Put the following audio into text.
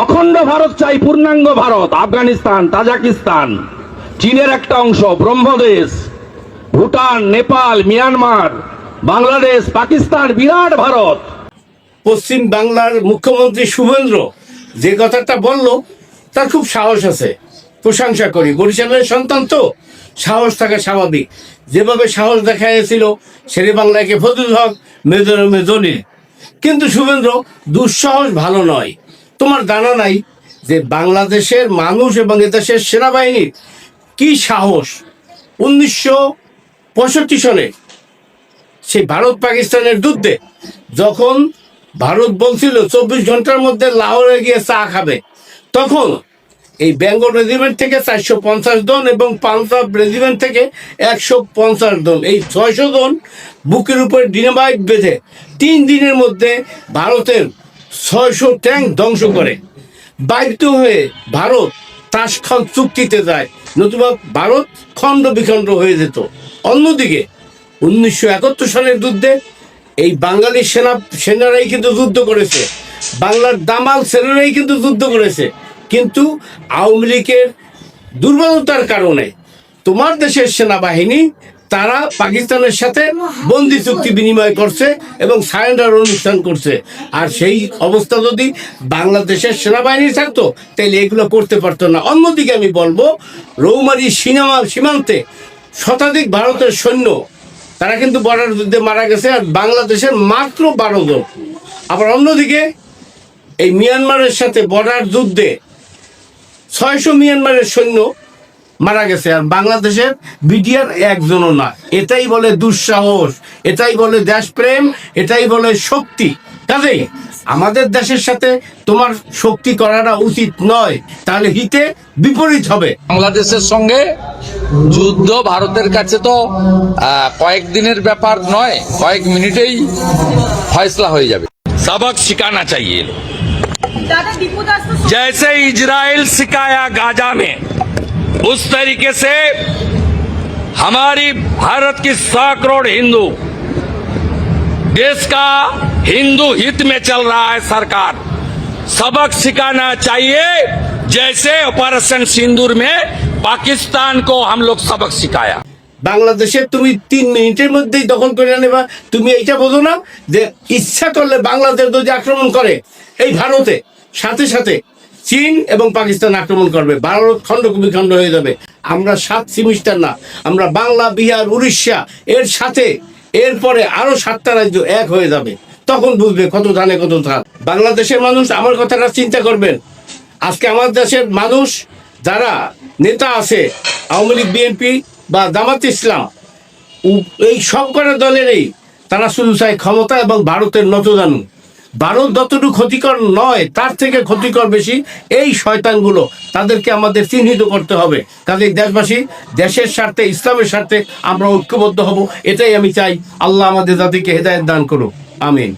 অখণ্ড ভারত চাই, পূর্ণাঙ্গ ভারত। আফগানিস্তান, তাজিকিস্তান, চীনের একটা অংশ, ব্রহ্মদেশ, ভুটান, নেপাল, মিয়ানমার, বাংলাদেশ, পাকিস্তান, বিরাট ভারত। পশ্চিম বাংলার মুখ্যমন্ত্রী শুভেন্দ্র যে কথাটা বলল তার খুব সাহস আছে, প্রশংসা করি। বরিশালের সন্তান তো, সাহস থাকা স্বাভাবিক। যেভাবে সাহস দেখাইছিল শেরে বাংলাকে ফজলুল হক, মেজরমে জলিল। কিন্তু শুভেন্দ্র, দুঃসাহস ভালো নয়। তোমার জানা নাই যে বাংলাদেশের মানুষ এবং এদেশের সেনাবাহিনীর কি সাহস। 1965 সালে সেই ভারত পাকিস্তানের যুদ্ধে যখন ভারত বলছিল 24 ঘন্টার মধ্যে লাহোরে গিয়ে চা খাবে, তখন এই বেঙ্গল রেজিমেন্ট থেকে 450 জন এবং পাঞ্জাব রেজিমেন্ট থেকে 150 জন, এই 600 জন বুকের উপরে ডিনামাইট বেঁধে 3 দিনের মধ্যে ভারতের 600 ট্যাঙ্ক ধ্বংস করে। বাধ্য হয়ে ভারত তাশখন্দ চুক্তিতে যায়, নতুবা ভারত খণ্ড বিখণ্ড হয়ে যেত। অন্যদিকে 1971 সালের যুদ্ধে এই বাঙালি সেনারাই কিন্তু যুদ্ধ করেছে, বাংলার দামাল ছেলেরাই কিন্তু যুদ্ধ করেছে। কিন্তু আওয়ামী লীগের দুর্বলতার কারণে তোমার দেশের সেনাবাহিনী তারা পাকিস্তানের সাথে বন্দি চুক্তি বিনিময় করছে এবং সারেন্ডার অনুষ্ঠান করছে। আর সেই অবস্থা যদি বাংলাদেশের সেনাবাহিনী থাকতো তাহলে এগুলো করতে পারতো না। অন্যদিকে আমি বলবো, রৌমারী সীমান্তে শতাধিক ভারতের সৈন্য তারা কিন্তু বর্ডার যুদ্ধে মারা গেছে, আর বাংলাদেশের মাত্র 12 জন। আবার অন্যদিকে এই মিয়ানমারের সাথে বর্ডার যুদ্ধে 600 মিয়ানমারের সৈন্য মারা গেছে, আর বাংলাদেশের বিডিআর একজনও না। এটাই বলে দুঃসাহস, এটাই বলে দেশপ্রেম, এটাই বলে শক্তি। কাজেই আমাদের দেশের সাথে তোমার শক্তি করাটা উচিত নয়, তাহলে হিতে বিপরীত হবে। বাংলাদেশের সঙ্গে যুদ্ধ ভারতের কাছে তো কয়েকদিনের ব্যাপার নয়, কয়েক মিনিটেই ফয়সলা হয়ে যাবে। सबक सिखाना चाहिए। जैसे इजराइल सिखाया गाजा में, उस तरीके से हमारी भारत की 100 करोड़ हिंदू, देश का हिंदू हित में चल रहा है सरकार, सबक सिखाना चाहिए। जैसे ऑपरेशन सिंदूर में पाकिस्तान को हम लोग सबक सिखाया। বাংলাদেশে তুমি 3 মিনিটের মধ্যেই দখল করে নেবা। তুমি এইটা বোঝো না যে ইচ্ছা করলে বাংলাদেশ যদি আক্রমণ করে, এই ভারতে সাথে সাথে চীন এবং পাকিস্তান আক্রমণ করবে, ভারত খণ্ড বিখণ্ড হয়ে যাবে। আমরা 7 সেমিস্টার না, আমরা বাংলা, বিহার, উড়িষ্যা এর সাথে এরপরে আরো 7টা রাজ্য এক হয়ে যাবে। তখন বুঝবে কত ধানে কত ধান। বাংলাদেশের মানুষ আমার কথাটা চিন্তা করবেন। আজকে আমার দেশের মানুষ যারা নেতা আছে, আওয়ামী লীগ, বিএনপি বা জামাত ইসলাম, এই সব কটা দলেরই তারা শুধু চায় ক্ষমতা এবং ভারতের নতজানু। ভারত যতটুকু ক্ষতিকর নয়, তার থেকে ক্ষতিকর বেশি এই শয়তানগুলো। তাদেরকে আমাদের চিহ্নিত করতে হবে। কাজেই দেশবাসী, দেশের স্বার্থে, ইসলামের স্বার্থে আমরা ঐক্যবদ্ধ হব, এটাই আমি চাই। আল্লাহ আমাদের জাতিকে হেদায়েত দান করুক, আমিন।